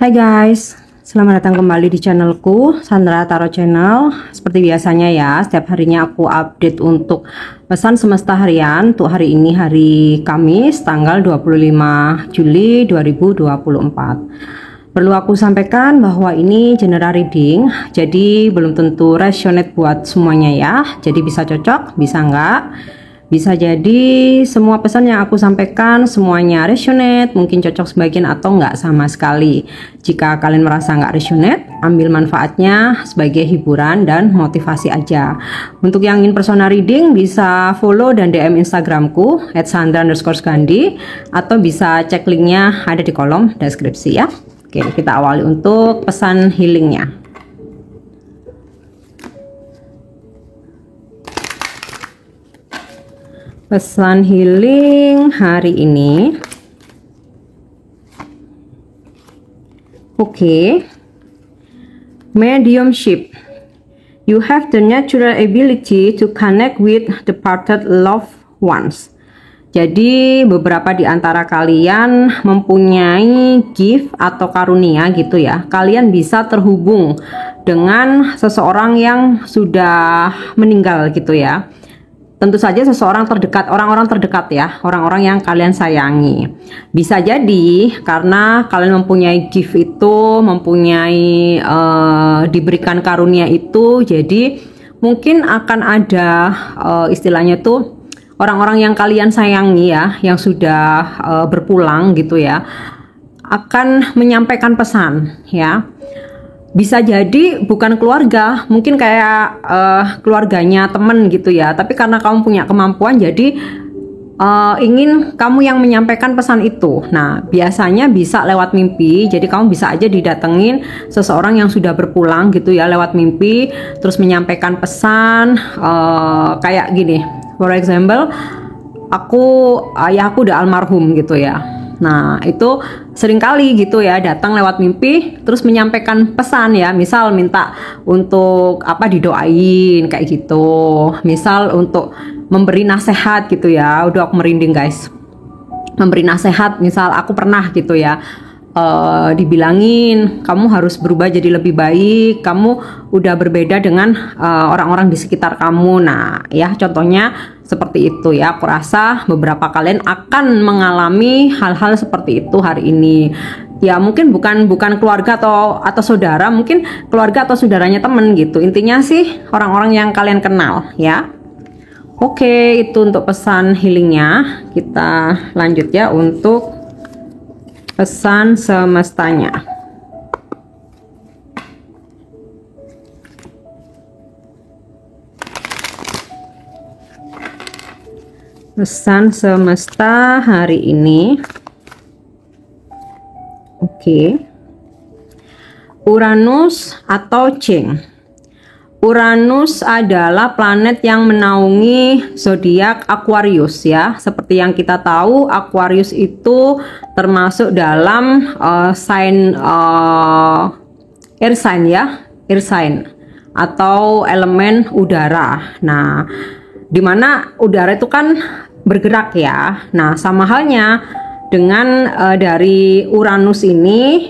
Hai guys, selamat datang kembali di channelku, Sandra Tarot Channel. Seperti biasanya ya, setiap harinya aku update untuk pesan semesta harian. Untuk hari ini hari Kamis, tanggal 25 Juli 2024. Perlu aku sampaikan bahwa ini general reading, jadi belum tentu resonate buat semuanya ya. Jadi bisa cocok, bisa enggak. Bisa jadi semua pesan yang aku sampaikan semuanya resonate, mungkin cocok sebagian atau enggak sama sekali. Jika kalian merasa enggak resonate, ambil manfaatnya sebagai hiburan dan motivasi aja. Untuk yang ingin personal reading bisa follow dan DM Instagramku @sandra_gandhi atau bisa cek linknya ada di kolom deskripsi ya. Oke, kita awali untuk pesan healingnya. Pesan healing hari ini. Oke. Mediumship. You have the natural ability to connect with departed loved ones. Jadi beberapa di antara kalian mempunyai gift atau karunia gitu ya. Kalian bisa terhubung dengan seseorang yang sudah meninggal gitu ya. Tentu saja seseorang terdekat, orang-orang terdekat ya, orang-orang yang kalian sayangi. Bisa jadi karena kalian mempunyai gift itu, mempunyai diberikan karunia itu, jadi mungkin akan ada istilahnya tuh orang-orang yang kalian sayangi ya, yang sudah berpulang gitu ya, akan menyampaikan pesan ya. Bisa jadi bukan keluarga, mungkin kayak keluarganya temen gitu ya, tapi karena kamu punya kemampuan jadi ingin kamu yang menyampaikan pesan itu. Nah biasanya bisa lewat mimpi, jadi kamu bisa aja didatengin seseorang yang sudah berpulang gitu ya lewat mimpi, terus menyampaikan pesan kayak gini, for example ayahku udah almarhum gitu ya. Nah itu seringkali gitu ya datang lewat mimpi terus menyampaikan pesan ya, misal minta untuk apa didoain kayak gitu, misal untuk memberi nasihat gitu ya. Udah aku merinding guys, memberi nasihat, misal aku pernah gitu ya dibilangin kamu harus berubah jadi lebih baik, kamu udah berbeda dengan orang-orang di sekitar kamu. Nah ya contohnya seperti itu ya. Aku rasa beberapa kalian akan mengalami hal-hal seperti itu hari ini ya. Mungkin bukan keluarga atau saudara, mungkin keluarga atau saudaranya temen gitu. Intinya sih orang-orang yang kalian kenal ya. Oke, itu untuk pesan healingnya. Kita lanjut ya untuk pesan semestanya. Pesan semesta hari ini. Oke. Uranus atau Ching. Uranus adalah planet yang menaungi zodiak Aquarius ya. Seperti yang kita tahu, Aquarius itu termasuk dalam sign air sign ya, air sign atau elemen udara. Nah, dimana udara itu kan bergerak ya. Nah, sama halnya dengan dari Uranus ini,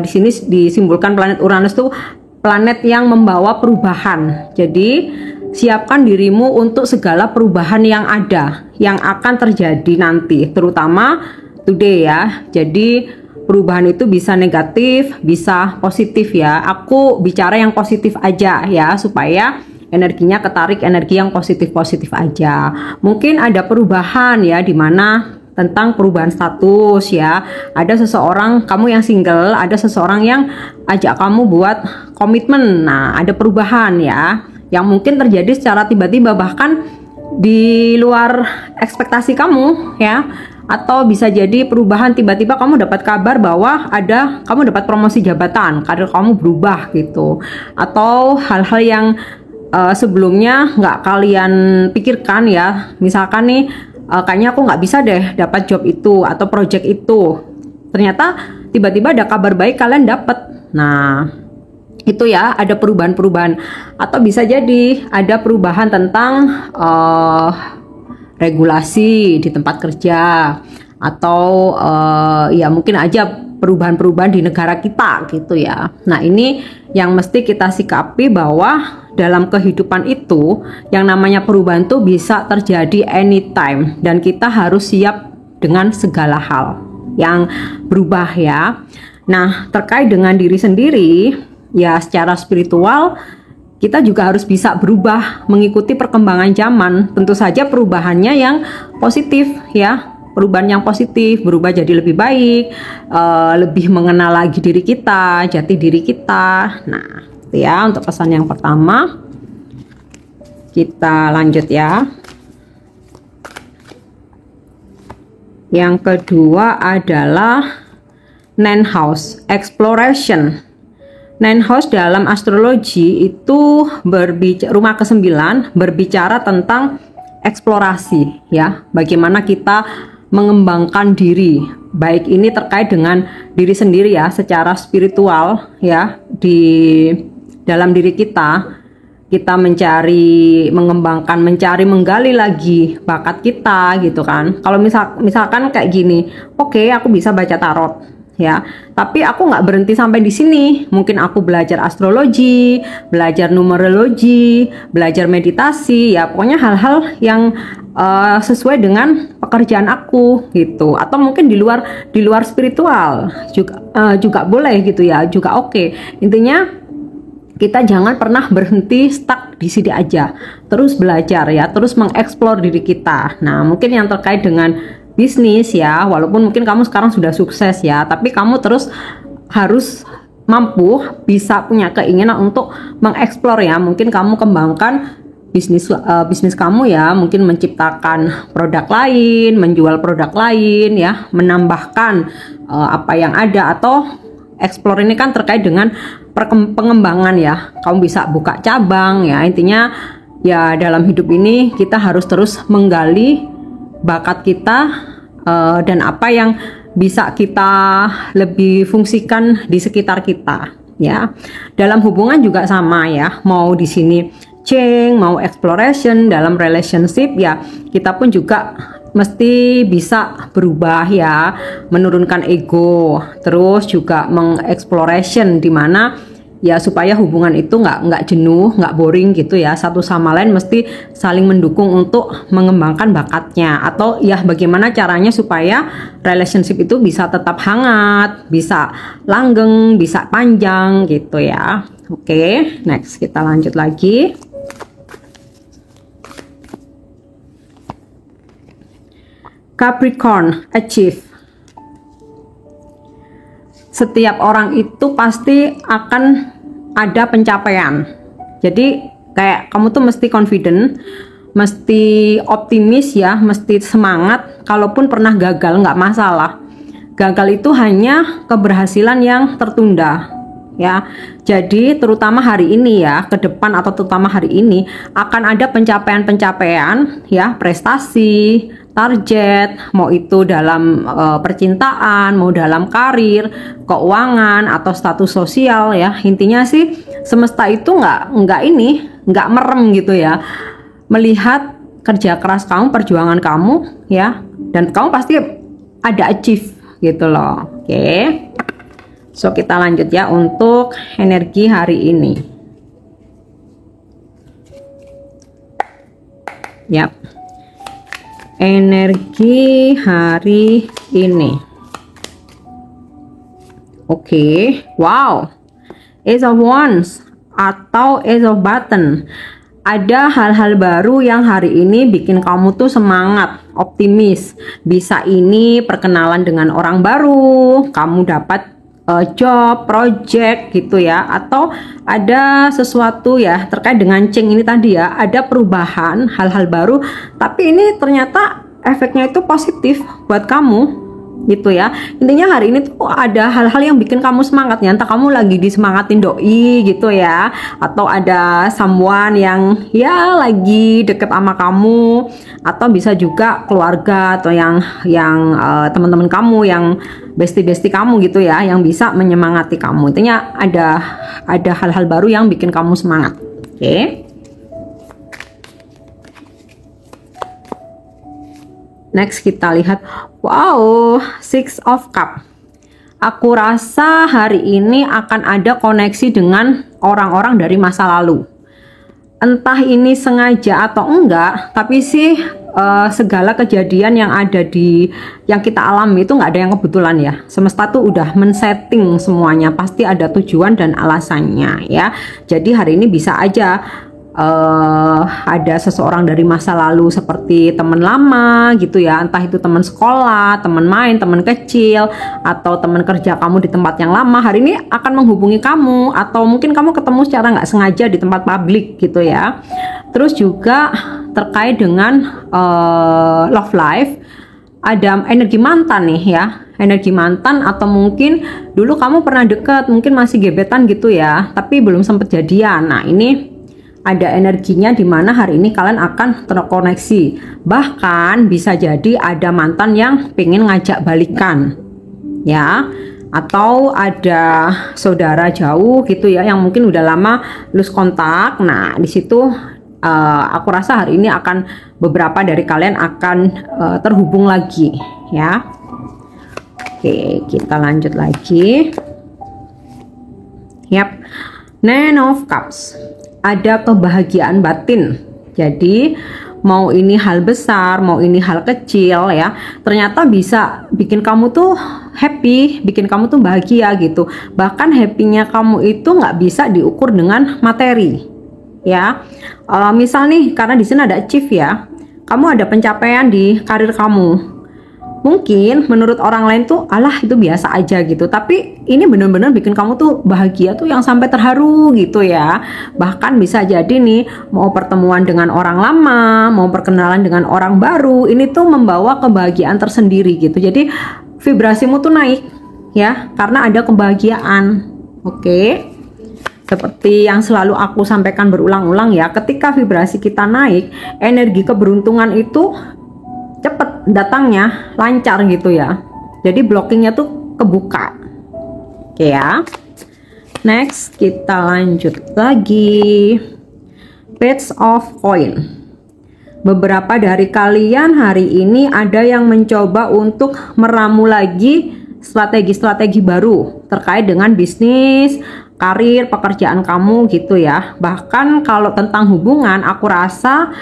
di sini disimbolkan planet Uranus tuh planet yang membawa perubahan. Jadi siapkan dirimu untuk segala perubahan yang ada, yang akan terjadi nanti, terutama today ya. Jadi perubahan itu bisa negatif, bisa positif ya. Aku bicara yang positif aja ya, supaya energinya ketarik energi yang positif-positif aja. Mungkin ada perubahan ya, dimana tentang perubahan status ya. Ada seseorang, kamu yang single, ada seseorang yang ajak kamu buat komitmen. Nah ada perubahan ya, yang mungkin terjadi secara tiba-tiba, bahkan di luar ekspektasi kamu ya. Atau bisa jadi perubahan tiba-tiba kamu dapat kabar bahwa kamu dapat promosi jabatan, karir kamu berubah gitu. Atau hal-hal yang sebelumnya nggak kalian pikirkan ya, misalkan nih kayaknya aku nggak bisa deh dapat job itu atau project itu, ternyata tiba-tiba ada kabar baik kalian dapat. Nah itu ya, ada perubahan-perubahan. Atau bisa jadi ada perubahan tentang regulasi di tempat kerja, atau ya mungkin aja perubahan-perubahan di negara kita gitu ya. Nah, ini yang mesti kita sikapi bahwa dalam kehidupan itu yang namanya perubahan tuh bisa terjadi anytime dan kita harus siap dengan segala hal yang berubah ya. Nah, terkait dengan diri sendiri ya, secara spiritual kita juga harus bisa berubah mengikuti perkembangan zaman. Tentu saja perubahannya yang positif ya. Perubahan yang positif, berubah jadi lebih baik, lebih mengenal lagi diri kita, jati diri kita. Nah, itu ya untuk pesan yang pertama. Kita lanjut ya. Yang kedua adalah Ninth House, Exploration. Ninth House dalam astrologi itu rumah ke-9 berbicara tentang eksplorasi ya. Bagaimana kita mengembangkan diri, baik ini terkait dengan diri sendiri ya, secara spiritual ya, di dalam diri kita mengembangkan, menggali lagi bakat kita gitu kan. Kalau misalkan kayak gini, oke, aku bisa baca tarot ya, tapi aku nggak berhenti sampai di sini. Mungkin aku belajar astrologi, belajar numerologi, belajar meditasi ya, pokoknya hal-hal yang sesuai dengan pekerjaan aku gitu, atau mungkin di luar spiritual juga boleh gitu ya, juga oke. Intinya kita jangan pernah berhenti stuck di sini aja, terus belajar ya, terus mengeksplor diri kita. Nah, mungkin yang terkait dengan bisnis ya, walaupun mungkin kamu sekarang sudah sukses ya, tapi kamu terus harus mampu, bisa punya keinginan untuk mengeksplor ya. Mungkin kamu kembangkan bisnis kamu ya, mungkin menciptakan produk lain, menjual produk lain ya, menambahkan apa yang ada, atau explore ini kan terkait dengan pengembangan ya. Kamu bisa buka cabang ya. Intinya ya, dalam hidup ini kita harus terus menggali bakat kita dan apa yang bisa kita lebih fungsikan di sekitar kita ya. Dalam hubungan juga sama ya, mau di sini change, mau exploration, dalam relationship ya, kita pun juga mesti bisa berubah ya, menurunkan ego, terus juga mengexploration di mana ya, supaya hubungan itu nggak jenuh, nggak boring gitu ya. Satu sama lain mesti saling mendukung untuk mengembangkan bakatnya, atau ya bagaimana caranya supaya relationship itu bisa tetap hangat, bisa langgeng, bisa panjang gitu ya. Oke, next kita lanjut lagi. Capricorn, achieve. Setiap orang itu pasti akan ada pencapaian. Jadi kayak kamu tuh mesti confident, mesti optimis ya, mesti semangat. Kalaupun pernah gagal nggak masalah. Gagal itu hanya keberhasilan yang tertunda ya. Jadi terutama hari ini ya, ke depan atau terutama hari ini akan ada pencapaian-pencapaian ya, prestasi, target, mau itu dalam percintaan, mau dalam karir, keuangan, atau status sosial ya. Intinya sih semesta itu nggak merem gitu ya, melihat kerja keras kamu, perjuangan kamu ya, dan kamu pasti ada achieve gitu loh. Oke. So kita lanjut ya untuk energi hari ini. Yap. Energi hari ini. Oke. Wow. Ace of Wands atau Ace of Button. Ada hal-hal baru yang hari ini bikin kamu tuh semangat, optimis. Bisa ini perkenalan dengan orang baru, kamu dapat job, project gitu ya, atau ada sesuatu ya terkait dengan Cheng ini tadi ya, ada perubahan, hal-hal baru, tapi ini ternyata efeknya itu positif buat kamu gitu ya. Intinya hari ini tuh ada hal-hal yang bikin kamu semangat ya, entah kamu lagi disemangatin doi gitu ya, atau ada someone yang ya lagi deket sama kamu, atau bisa juga keluarga atau yang teman-teman kamu, yang bestie kamu gitu ya, yang bisa menyemangati kamu. Intinya ada hal-hal baru yang bikin kamu semangat. Oke. Next kita lihat, wow, Six of Cup. Aku rasa hari ini akan ada koneksi dengan orang-orang dari masa lalu. Entah ini sengaja atau enggak, tapi sih segala kejadian yang ada yang kita alami itu nggak ada yang kebetulan ya. Semesta tuh udah men-setting semuanya, pasti ada tujuan dan alasannya ya. Jadi hari ini bisa aja ada seseorang dari masa lalu seperti teman lama gitu ya, entah itu teman sekolah, teman main, teman kecil, atau teman kerja kamu di tempat yang lama, hari ini akan menghubungi kamu, atau mungkin kamu ketemu secara nggak sengaja di tempat publik gitu ya. Terus juga terkait dengan love life, ada energi mantan nih ya, energi mantan, atau mungkin dulu kamu pernah deket, mungkin masih gebetan gitu ya, tapi belum sempet jadian. Nah ini ada energinya di mana hari ini kalian akan terkoneksi. Bahkan bisa jadi ada mantan yang pengen ngajak balikan ya, atau ada saudara jauh gitu ya yang mungkin udah lama lose kontak. Nah di situ aku rasa hari ini akan beberapa dari kalian akan terhubung lagi ya. Oke, kita lanjut lagi. Yap, Nine of Cups. Ada kebahagiaan batin. Jadi mau ini hal besar, mau ini hal kecil ya, ternyata bisa bikin kamu tuh happy, bikin kamu tuh bahagia gitu. Bahkan happy-nya kamu itu nggak bisa diukur dengan materi ya. Misal nih, karena di sini ada achieve ya, kamu ada pencapaian di karir kamu. Mungkin menurut orang lain tuh alah itu biasa aja gitu, tapi ini bener-bener bikin kamu tuh bahagia tuh yang sampai terharu gitu ya. Bahkan bisa jadi nih mau pertemuan dengan orang lama, mau perkenalan dengan orang baru, ini tuh membawa kebahagiaan tersendiri gitu. Jadi vibrasimu tuh naik ya karena ada kebahagiaan. Oke, seperti yang selalu aku sampaikan berulang-ulang ya, ketika vibrasi kita naik, energi keberuntungan itu cepet datangnya, lancar gitu ya. Jadi blockingnya tuh kebuka. Oke ya. Next kita lanjut lagi. Page of Coin. Beberapa dari kalian hari ini ada yang mencoba untuk meramu lagi strategi-strategi baru terkait dengan bisnis, karir, pekerjaan kamu gitu ya. Bahkan kalau tentang hubungan, aku rasa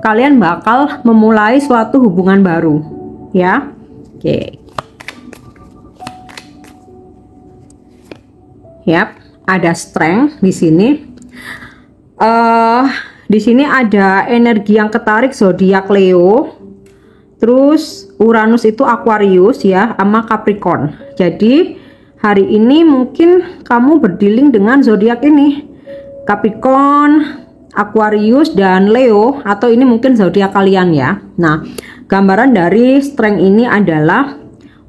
kalian bakal memulai suatu hubungan baru ya. Oke. Yap, ada strength di sini. Di sini ada energi yang ketarik zodiak Leo. Terus Uranus itu Aquarius ya, sama Capricorn. Jadi hari ini mungkin kamu berdealing dengan zodiak ini, Capricorn, Aquarius dan Leo, atau ini mungkin zodiak kalian ya. Nah, gambaran dari strength ini adalah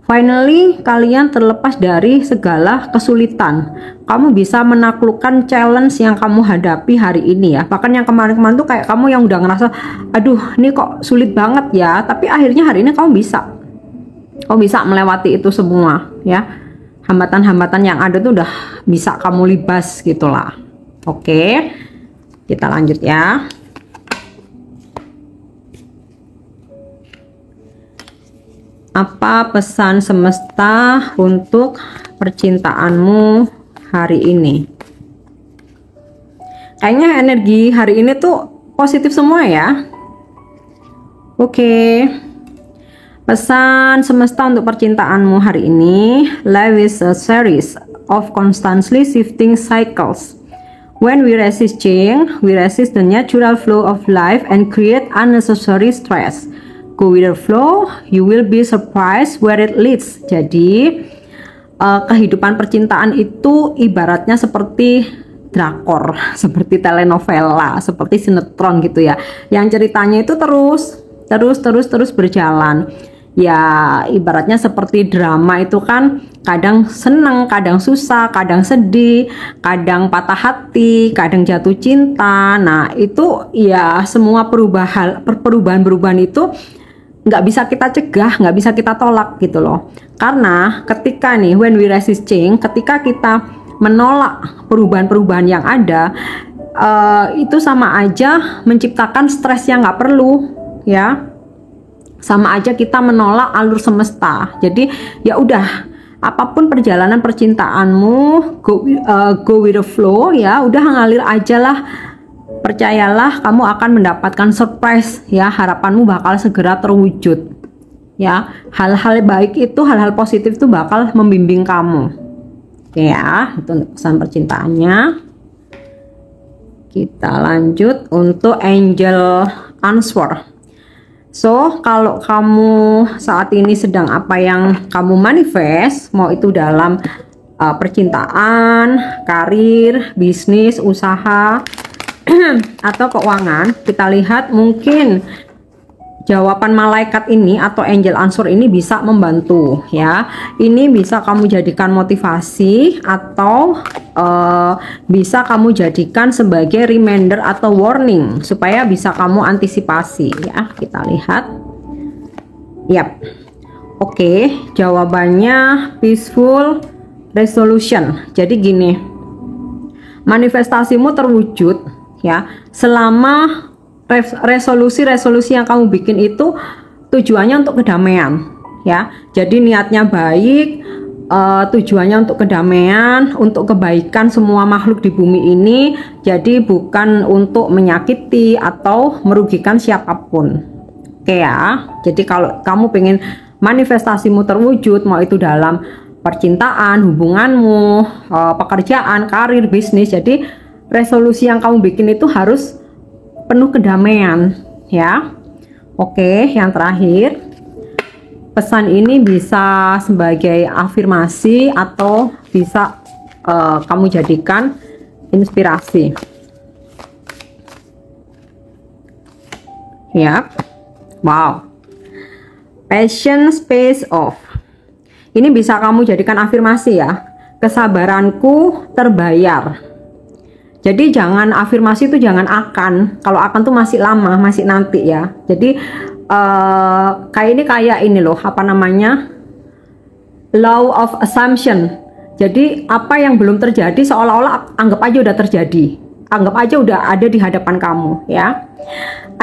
finally kalian terlepas dari segala kesulitan. Kamu bisa menaklukkan challenge yang kamu hadapi hari ini ya. Bahkan yang kemarin-kemarin tuh kayak kamu yang udah ngerasa aduh ini kok sulit banget ya, tapi akhirnya hari ini kamu bisa melewati itu semua ya. Hambatan-hambatan yang ada tuh udah bisa kamu libas gitulah. Oke, kita lanjut ya. Apa pesan semesta untuk percintaanmu hari ini? Kayaknya energi hari ini tuh positif semua ya. Oke. Pesan semesta untuk percintaanmu hari ini. Life is a series of constantly shifting cycles. When we resist change, we resist the natural flow of life and create unnecessary stress. Go with the flow, you will be surprised where it leads. Jadi, kehidupan percintaan itu ibaratnya seperti drakor, seperti telenovela, seperti sinetron gitu ya. Yang ceritanya itu terus berjalan. Ya, ibaratnya seperti drama itu kan kadang seneng, kadang susah, kadang sedih, kadang patah hati, kadang jatuh cinta. Nah, itu ya semua perubahan itu nggak bisa kita cegah, nggak bisa kita tolak gitu loh. Karena ketika nih when we resist change, ketika kita menolak perubahan-perubahan yang ada, itu sama aja menciptakan stres yang nggak perlu ya. sama aja kita menolak alur semesta. Jadi ya udah, apapun perjalanan percintaanmu, go with the flow ya, udah ngalir aja lah. Percayalah, kamu akan mendapatkan surprise ya, harapanmu bakal segera terwujud ya. Hal-hal baik itu, hal-hal positif itu bakal membimbing kamu. Oke ya, itu untuk pesan percintaannya. Kita lanjut untuk angel answer. So, kalau kamu saat ini sedang apa yang kamu manifest, mau itu dalam percintaan, karir, bisnis, usaha, atau keuangan, kita lihat mungkin jawaban malaikat ini atau angel answer ini bisa membantu ya. Ini bisa kamu jadikan motivasi atau bisa kamu jadikan sebagai reminder atau warning supaya bisa kamu antisipasi ya. Kita lihat. Yap. Oke, jawabannya peaceful resolution. Jadi gini, manifestasimu terwujud ya selama resolusi-resolusi yang kamu bikin itu tujuannya untuk kedamaian ya. Jadi niatnya baik, tujuannya untuk kedamaian, untuk kebaikan semua makhluk di bumi ini. Jadi bukan untuk menyakiti atau merugikan siapapun. Oke ya. Jadi kalau kamu pengen manifestasimu terwujud, mau itu dalam percintaan, hubunganmu, pekerjaan, karir, bisnis, jadi resolusi yang kamu bikin itu harus penuh kedamaian ya. Oke, yang terakhir, pesan ini bisa sebagai afirmasi atau bisa kamu jadikan inspirasi ya. Wow, passion space off, ini bisa kamu jadikan afirmasi ya. Kesabaranku terbayar. Jadi jangan afirmasi itu jangan akan. Kalau akan tuh masih lama, masih nanti ya. Jadi kayak ini loh, apa namanya? Law of assumption. Jadi apa yang belum terjadi seolah-olah anggap aja udah terjadi. Anggap aja udah ada di hadapan kamu ya.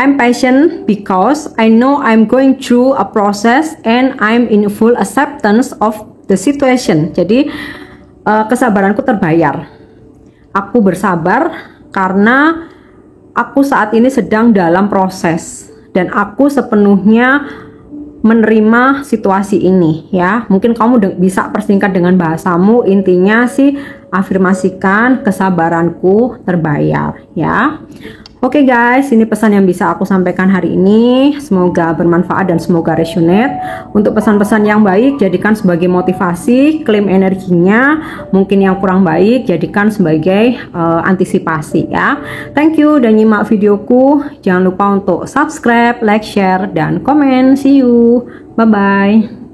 I'm patient because I know I'm going through a process and I'm in full acceptance of the situation. Jadi kesabaranku terbayar. Aku bersabar karena aku saat ini sedang dalam proses dan aku sepenuhnya menerima situasi ini ya. Mungkin kamu bisa persingkat dengan bahasamu, intinya sih afirmasikan kesabaranku terbayar ya. Oke guys, ini pesan yang bisa aku sampaikan hari ini. Semoga bermanfaat dan semoga resonate. Untuk pesan-pesan yang baik jadikan sebagai motivasi, klaim energinya. Mungkin yang kurang baik jadikan sebagai antisipasi ya. Thank you dan nyimak videoku. Jangan lupa untuk subscribe, like, share, dan komen. See you. Bye-bye.